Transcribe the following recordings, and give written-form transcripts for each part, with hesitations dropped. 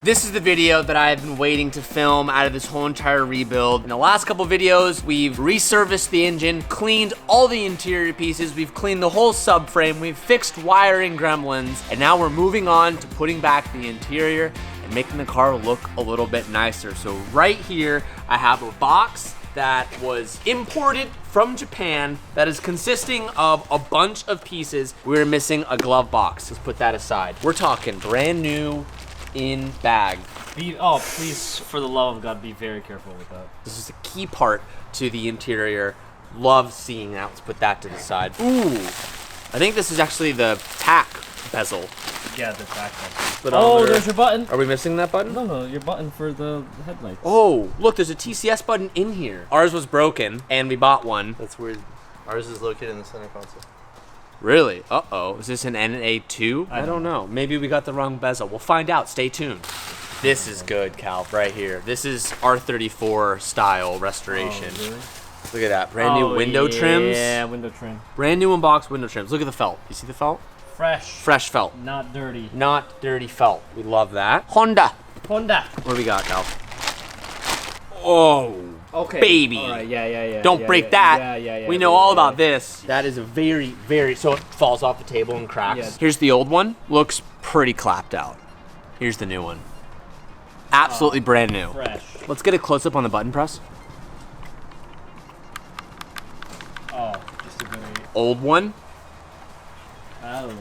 This is the video that I've been waiting to film out of this whole entire rebuild. In the last couple videos, we've resurfaced the engine, cleaned all the interior pieces, we've cleaned the whole subframe, we've fixed wiring gremlins, and now we're moving on to putting back the interior and making the car look a little bit nicer. So right here, I have a box that was imported from Japan that is consisting of a bunch of pieces. We're missing a glove box. Let's put that aside. We're talking brand new in bag. Please, for the love of God, be very careful with that. This is a key part to the interior. Love seeing that. Let's put that to the side. Ooh, I think this is actually the tack bezel. Yeah, the tack bezel. There's your button. Are we missing that button? No, your button for the headlights. Oh, look, there's a TCS button in here. Ours was broken, and we bought one. That's weird. Ours is located in the center console. Really? Uh-oh. Is this an NA2? I don't know. Maybe we got the wrong bezel. We'll find out. Stay tuned. This is good, Cal, right here. This is R34 style restoration. Oh, really? Look at that. Brand new window trims. Yeah, window trim. Brand new unboxed window trims. Look at the felt. You see the felt? Fresh. Fresh felt. Not dirty. Not dirty felt. We love that. Honda. What do we got, Cal? Oh. Okay. Baby. All right. Yeah. Don't break that. Yeah. We know all about this. That is a very, so it falls off the table and cracks. Yes. Here's the old one. Looks pretty clapped out. Here's the new one. Absolutely brand new. Fresh. Let's get a close up on the button press. Oh, just a very... Old one. Oh.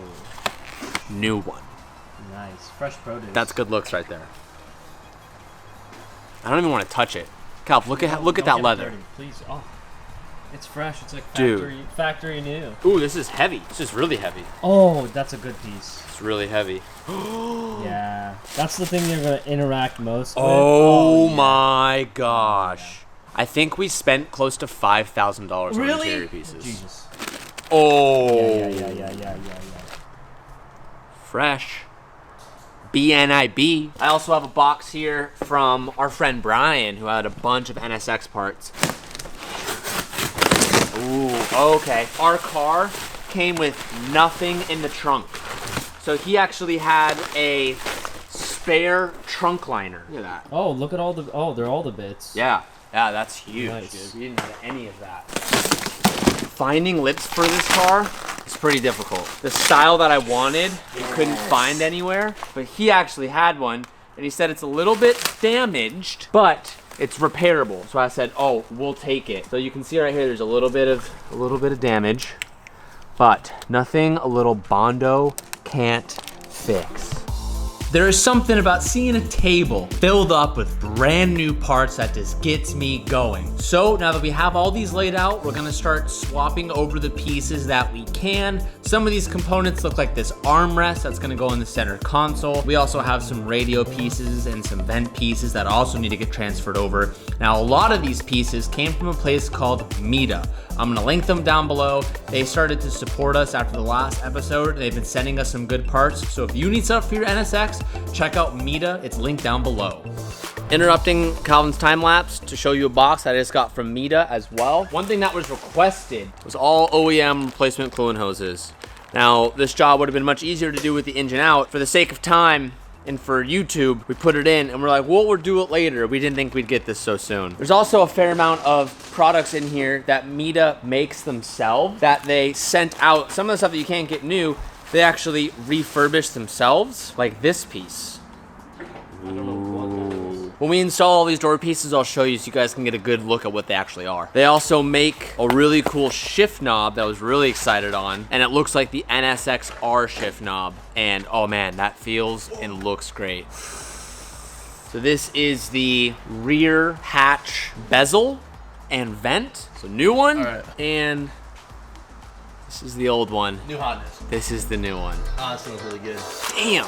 New one. Nice. Fresh produce. That's good looks right there. I don't even want to touch it. Cal, look at that leather. Dirty, please. Oh, it's fresh. It's like factory new. Ooh, this is heavy. This is really heavy. Oh, that's a good piece. It's really heavy. Yeah, that's the thing you're gonna interact most with. Oh my gosh. I think we spent close to $5,000 on interior pieces. Jesus. Oh. Yeah. Fresh. BNIB. I also have a box here from our friend Brian, who had a bunch of NSX parts. Ooh, okay. Our car came with nothing in the trunk. So he actually had a spare trunk liner. Look at that. Oh, look at all the... Oh, they're all the bits. Yeah, that's huge, Nice. dude. We didn't have any of that. Finding lips for this car is pretty difficult. The style that I wanted, we couldn't find anywhere, but he actually had one, and he said it's a little bit damaged, but it's repairable. So I said, oh, we'll take it. So you can see right here, there's a little bit of damage, but nothing a little Bondo can't fix. There is something about seeing a table filled up with brand new parts that just gets me going. So now that we have all these laid out, we're gonna start swapping over the pieces that we can. Some of these components look like this armrest that's gonna go in the center console. We also have some radio pieces and some vent pieces that also need to get transferred over. Now, a lot of these pieces came from a place called Mita. I'm gonna link them down below. They started to support us after the last episode. They've been sending us some good parts. So if you need stuff for your NSX, check out Mita. It's linked down below. Interrupting Calvin's time lapse to show you a box that I just got from Mita as well. One thing that was requested was all OEM replacement coolant hoses. Now, this job would have been much easier to do with the engine out. For the sake of time, and for YouTube, we put it in and we're like, well, we'll do it later. We didn't think we'd get this so soon. There's also a fair amount of products in here that Mita makes themselves that they sent out. Some of the stuff that you can't get new, they actually refurbish themselves, like this piece. When we install all these door pieces, I'll show you so you guys can get a good look at what they actually are. They also make a really cool shift knob that I was really excited on, and it looks like the NSX-R shift knob. And oh man, that feels and looks great. So this is the rear hatch bezel and vent. So new one, and this is the old one. New hotness. This is the new one. Oh, that smells really good. Damn.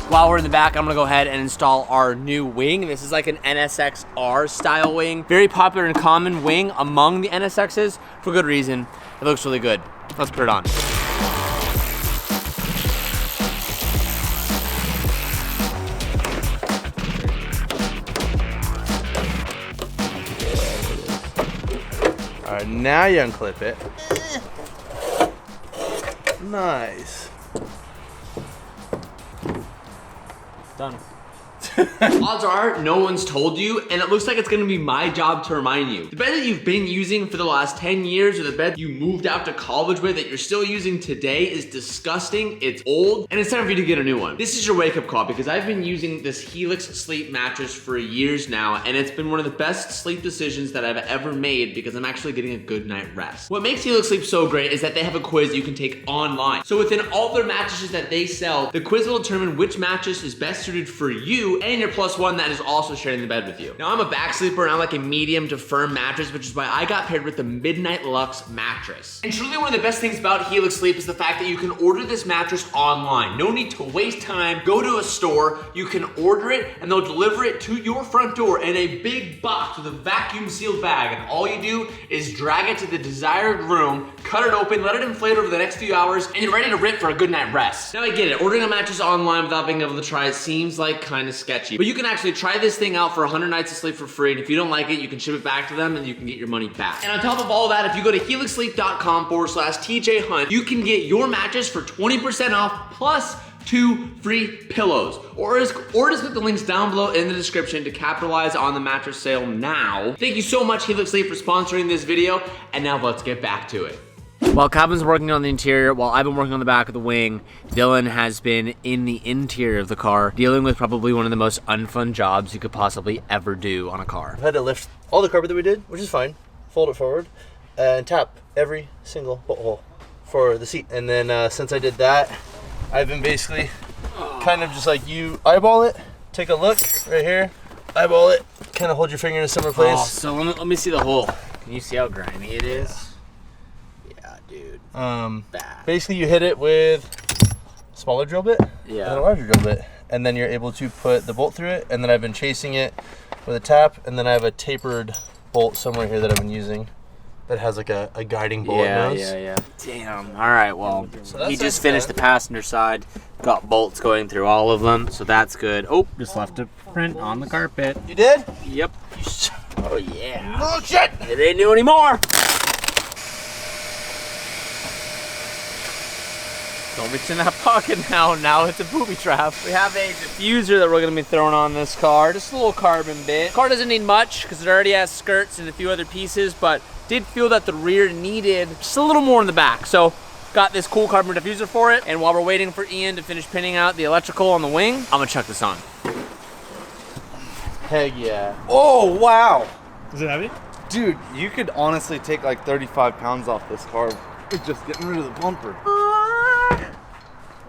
While we're in the back, I'm gonna go ahead and install our new wing. This is like an NSX-R style wing. Very popular and common wing among the NSXs for good reason. It looks really good. Let's put it on. All right, now you unclip it. Nice. Done. Odds are no one's told you, and it looks like it's gonna be my job to remind you. The bed that you've been using for the last 10 years or the bed you moved out to college with that you're still using today is disgusting, it's old, and it's time for you to get a new one. This is your wake-up call because I've been using this Helix sleep mattress for years now, and it's been one of the best sleep decisions that I've ever made because I'm actually getting a good night rest. What makes Helix Sleep so great is that they have a quiz you can take online. So within all their mattresses that they sell, the quiz will determine which mattress is best suited for you and your plus one that is also sharing the bed with you. Now I'm a back sleeper and I like a medium to firm mattress, which is why I got paired with the Midnight Luxe mattress. And truly one of the best things about Helix Sleep is the fact that you can order this mattress online. No need to waste time, go to a store, you can order it and they'll deliver it to your front door in a big box with a vacuum sealed bag. And all you do is drag it to the desired room, cut it open, let it inflate over the next few hours, and you're ready to rip for a good night rest. Now I get it, ordering a mattress online without being able to try it seems like kind of sketchy, but you can actually try this thing out for 100 nights of sleep for free, and if you don't like it, you can ship it back to them and you can get your money back. And on top of all that, if you go to helixsleep.com/TJ Hunt, you can get your mattress for 20% off plus 2 free pillows. Or just click the links down below in the description to capitalize on the mattress sale now. Thank you so much, Helix Sleep, for sponsoring this video, and now let's get back to it. While Calvin's working on the interior, while I've been working on the back of the wing, Dylan has been in the interior of the car, dealing with probably one of the most unfun jobs you could possibly ever do on a car. I had to lift all the carpet that we did, which is fine, fold it forward, and tap every single bolt hole for the seat. And then since I did that, I've been basically kind of just like you eyeball it, take a look right here, eyeball it, kind of hold your finger in a similar place. Oh, so let me see the hole. Can you see how grimy it is? Dude. Bad. Basically you hit it with a smaller drill bit and a larger drill bit, and then you're able to put the bolt through it. And then I've been chasing it with a tap, and then I have a tapered bolt somewhere here that I've been using that has like a guiding bullet nose. Yeah. Damn. All right. Well, So he just finished the passenger side. Got bolts going through all of them, so that's good. Oh, Just left a print on the carpet. You did? yep. Oh yeah. Oh shit! It ain't new anymore. Don't reach in that pocket now. Now it's a booby trap. We have a diffuser that we're gonna be throwing on this car. Just a little carbon bit. Car doesn't need much because it already has skirts and a few other pieces, but did feel that the rear needed just a little more in the back. So got this cool carbon diffuser for it. And while we're waiting for Ian to finish pinning out the electrical on the wing, I'm gonna chuck this on. Heck yeah. Oh, wow. Is it heavy? Dude, you could honestly take like 35 pounds off this car with just getting rid of the bumper.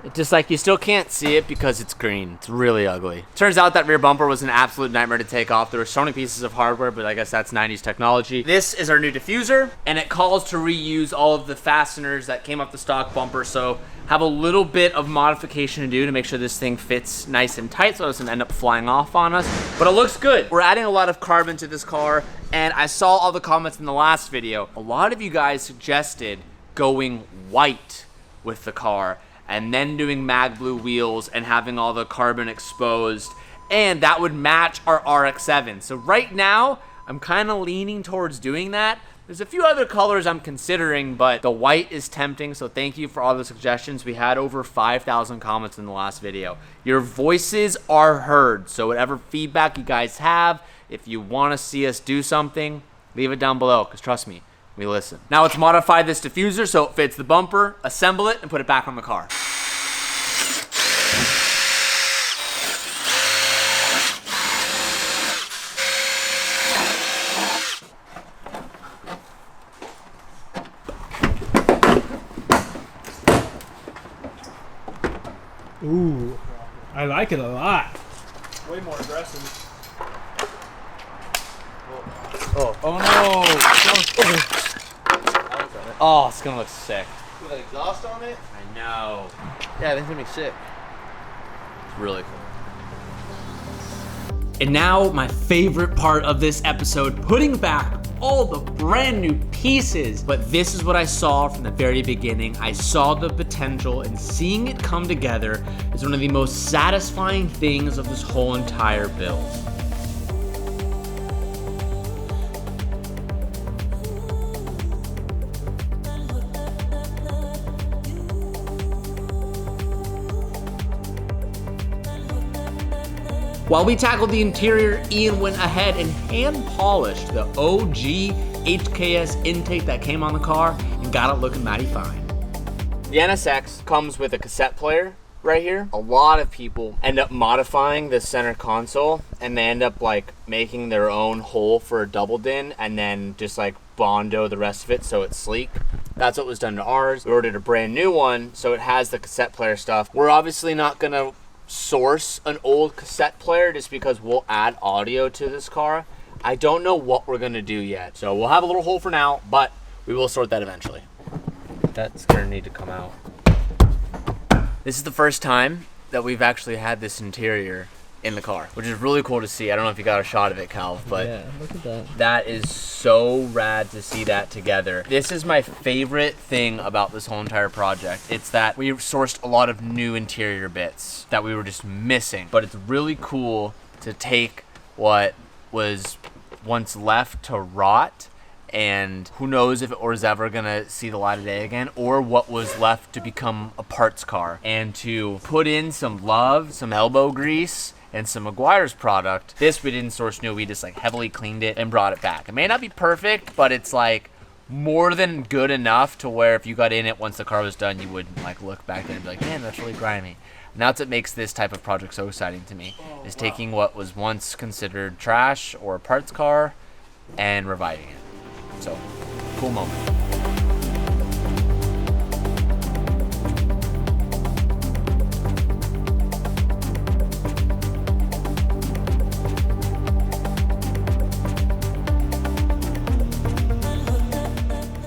It's just like you still can't see it because it's green. It's really ugly. Turns out that rear bumper was an absolute nightmare to take off. There were so many pieces of hardware, but I guess that's 90s technology. This is our new diffuser, and it calls to reuse all of the fasteners that came off the stock bumper, so have a little bit of modification to do to make sure this thing fits nice and tight so it doesn't end up flying off on us. But it looks good. We're adding a lot of carbon to this car, and I saw all the comments in the last video. A lot of you guys suggested going white with the car, and then doing mag blue wheels and having all the carbon exposed, and that would match our RX-7. So right now, I'm kind of leaning towards doing that. There's a few other colors I'm considering, but the white is tempting, so thank you for all the suggestions. We had over 5,000 comments in the last video. Your voices are heard, so whatever feedback you guys have, if you want to see us do something, leave it down below, because trust me, we listen. Now let's modify this diffuser so it fits the bumper, assemble it, and put it back on the car. Ooh, I like it a lot. Way more aggressive. Oh no! Oh, it's gonna look sick. With an exhaust on it? I know. Yeah, I think it's gonna be sick. It's really cool. And now, my favorite part of this episode, putting back all the brand new pieces. But this is what I saw from the very beginning. I saw the potential, and seeing it come together is one of the most satisfying things of this whole entire build. While we tackled the interior, Ian went ahead and hand polished the OG HKS intake that came on the car and got it looking mighty fine. The NSX comes with a cassette player right here. A lot of people end up modifying the center console and they end up like making their own hole for a double din and then just like Bondo the rest of it so it's sleek. That's what was done to ours. We ordered a brand new one so it has the cassette player stuff. We're obviously not gonna source an old cassette player just because we'll add audio to this car. I don't know what we're gonna do yet. So we'll have a little hole for now, but we will sort that eventually. That's gonna need to come out. This is the first time that we've actually had this interior in the car, which is really cool to see. I don't know if you got a shot of it, Calv, but yeah, look at that. That is so rad to see that together. This is my favorite thing about this whole entire project. It's that we sourced a lot of new interior bits that we were just missing, but it's really cool to take what was once left to rot, and who knows if it was ever gonna see the light of day again, or what was left to become a parts car, and to put in some love, some elbow grease, and some Meguiar's product. This we didn't source new, we just like heavily cleaned it and brought it back. It may not be perfect, but it's like more than good enough to where if you got in it once the car was done, you wouldn't like look back then and be like, man, that's really grimy. And that's what makes this type of project so exciting to me, is taking what was once considered trash or a parts car and reviving it. So, cool moment.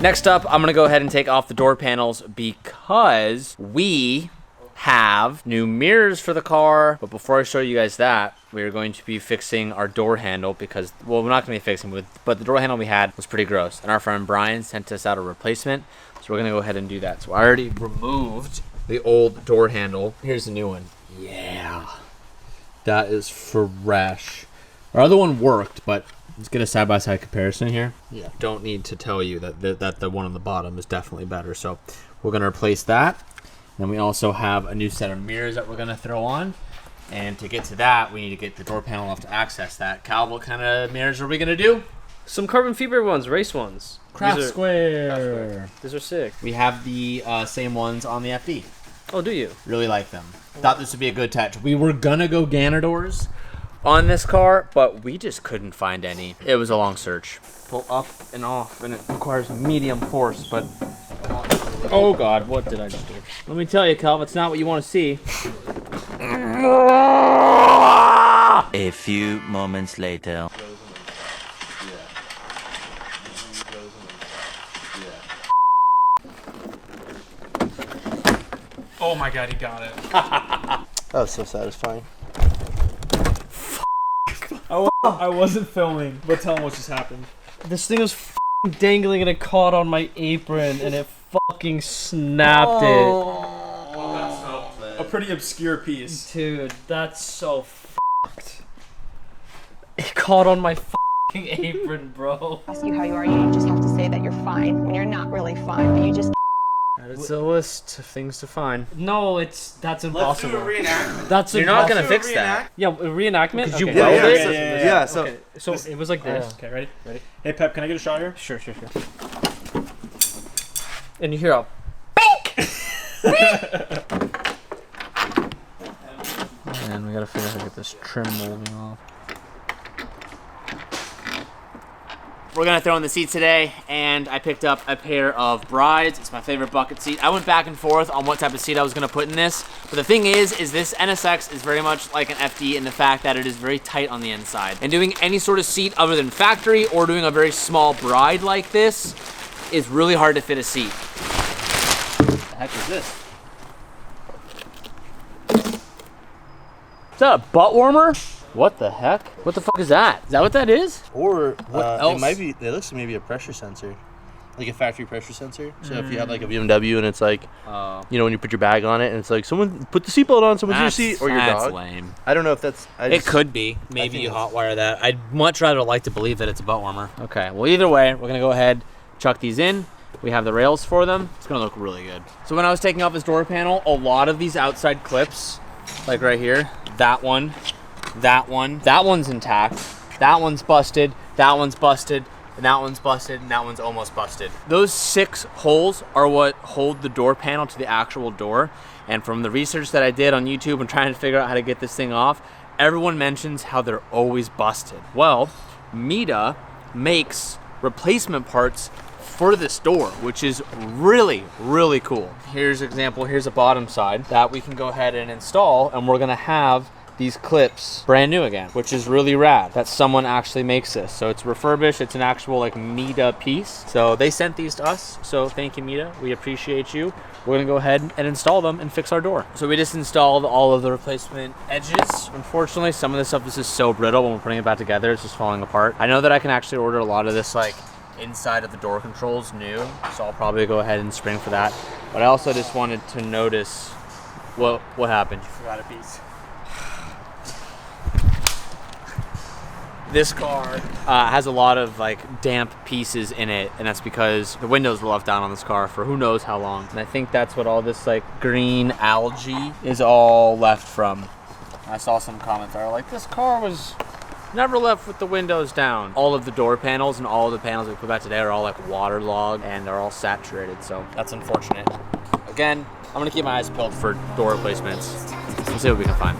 Next up, I'm gonna go ahead and take off the door panels because we have new mirrors for the car. But before I show you guys that, we are going to be fixing our door handle because, well, we're not gonna be fixing it, but the door handle we had was pretty gross. And our friend Brian sent us out a replacement. So we're gonna go ahead and do that. So I already removed the old door handle. Here's the new one. Yeah, that is fresh. Our other one worked, but let's get a side-by-side comparison here. Yeah. Don't need to tell you that the one on the bottom is definitely better. So we're gonna replace that. Then we also have a new set of mirrors that we're gonna throw on. And to get to that, we need to get the door panel off to access that. Cal, what kind of mirrors are we gonna do? Some carbon fiber ones, race ones. Craft Square. These are sick. We have the same ones on the FD. Oh, do you? Really like them. Thought this would be a good touch. We were gonna go Ganadors on this car, but we just couldn't find any. It was a long search. Pull up and off, and it requires medium force, but... Oh God, what did I just do? Let me tell you, Cal, it's not what you want to see. A few moments later. Oh my God, he got it. That was so satisfying. I wasn't filming, but tell him what just happened. This thing was dangling and it caught on my apron and it fucking snapped A pretty obscure piece. it. Dude, that's so fucked. It caught on my fucking apron, bro. Ask you how you are, you just have to say that you're fine when you're not really fine, but you just It's a list of things to find. No, that's impossible. reenactment. That's You're not gonna impossible. fix that. Yeah, a reenactment? Could you Okay. weld it? Yeah, so Okay, so it was like this. Okay, ready? Hey, Pep, can I get a shot here? Sure. And you hear a And we gotta figure out how to get this trim molding off. We're gonna throw in the seats today, and I picked up a pair of Brides. It's my favorite bucket seat. I went back and forth on what type of seat I was gonna put in this, but the thing is this NSX is very much like an FD in the fact that it is very tight on the inside. And doing any sort of seat other than factory or doing a very small Bride like this is really hard to fit a seat. What the heck is this? Is that a butt warmer? What the heck? What the fuck is that? Is that what that is? Or What else? it might be. It looks like maybe a pressure sensor, like a factory pressure sensor. So if you had like a BMW and it's like, you know, when you put your bag on it and it's like, someone put the seatbelt on, someone's in your seat, or your that's dog. Lame. I don't know if that's. It could be. Maybe you hotwire that. I'd much rather like to believe that it's a butt warmer. Okay, well either way, we're gonna go ahead, chuck these in. We have the rails for them. It's gonna look really good. So when I was taking off this door panel, a lot of these outside clips, like right here, that one that one's intact, that one's busted, that one's busted, and that one's busted, and that one's almost busted. Those 6 holes are what hold the door panel to the actual door. And from the research that I did on YouTube and trying to figure out how to get this thing off, everyone mentions how they're always busted. Well, Mita makes replacement parts for this door, which is really, really cool. Here's an example, here's a bottom side that we can go ahead and install, and we're gonna have these clips brand new again, which is really rad that someone actually makes this. So it's refurbished, it's an actual like Mita piece. So they sent these to us, so thank you, Mita, we appreciate you. We're gonna go ahead and install them and fix our door. So we just installed all of the replacement edges. Unfortunately, some of this stuff is just so brittle when we're putting it back together, it's just falling apart. I know that I can actually order a lot of this like inside of the door controls new, so I'll probably go ahead and spring for that. But I also just wanted to notice what happened. You forgot a piece. This car has a lot of like damp pieces in it, and that's because the windows were left down on this car for who knows how long. And I think that's what all this like green algae is all left from. I saw some comments that are like, this car was never left with the windows down. All of the door panels and all of the panels we put back today are all like waterlogged and they're all saturated, so that's unfortunate. Again, I'm gonna keep my eyes peeled for door replacements. Let's see what we can find.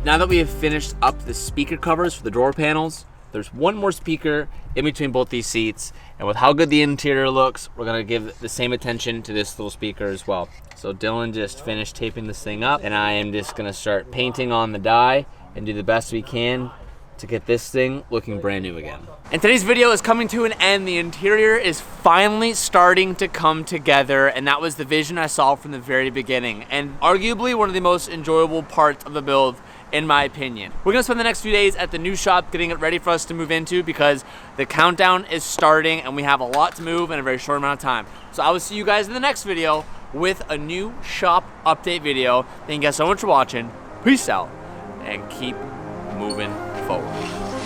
Now that we have finished up the speaker covers for the door panels, there's one more speaker in between both these seats, and with how good the interior looks, we're gonna give the same attention to this little speaker as well. So Dylan just finished taping this thing up, and I am just gonna start painting on the die and do the best we can to get this thing looking brand new again. And today's video is coming to an end. The interior is finally starting to come together, and that was the vision I saw from the very beginning, and arguably one of the most enjoyable parts of the build, in my opinion. We're gonna spend the next few days at the new shop getting it ready for us to move into because the countdown is starting and we have a lot to move in a very short amount of time. So I will see you guys in the next video with a new shop update video. Thank you guys so much for watching. Peace out and keep moving forward.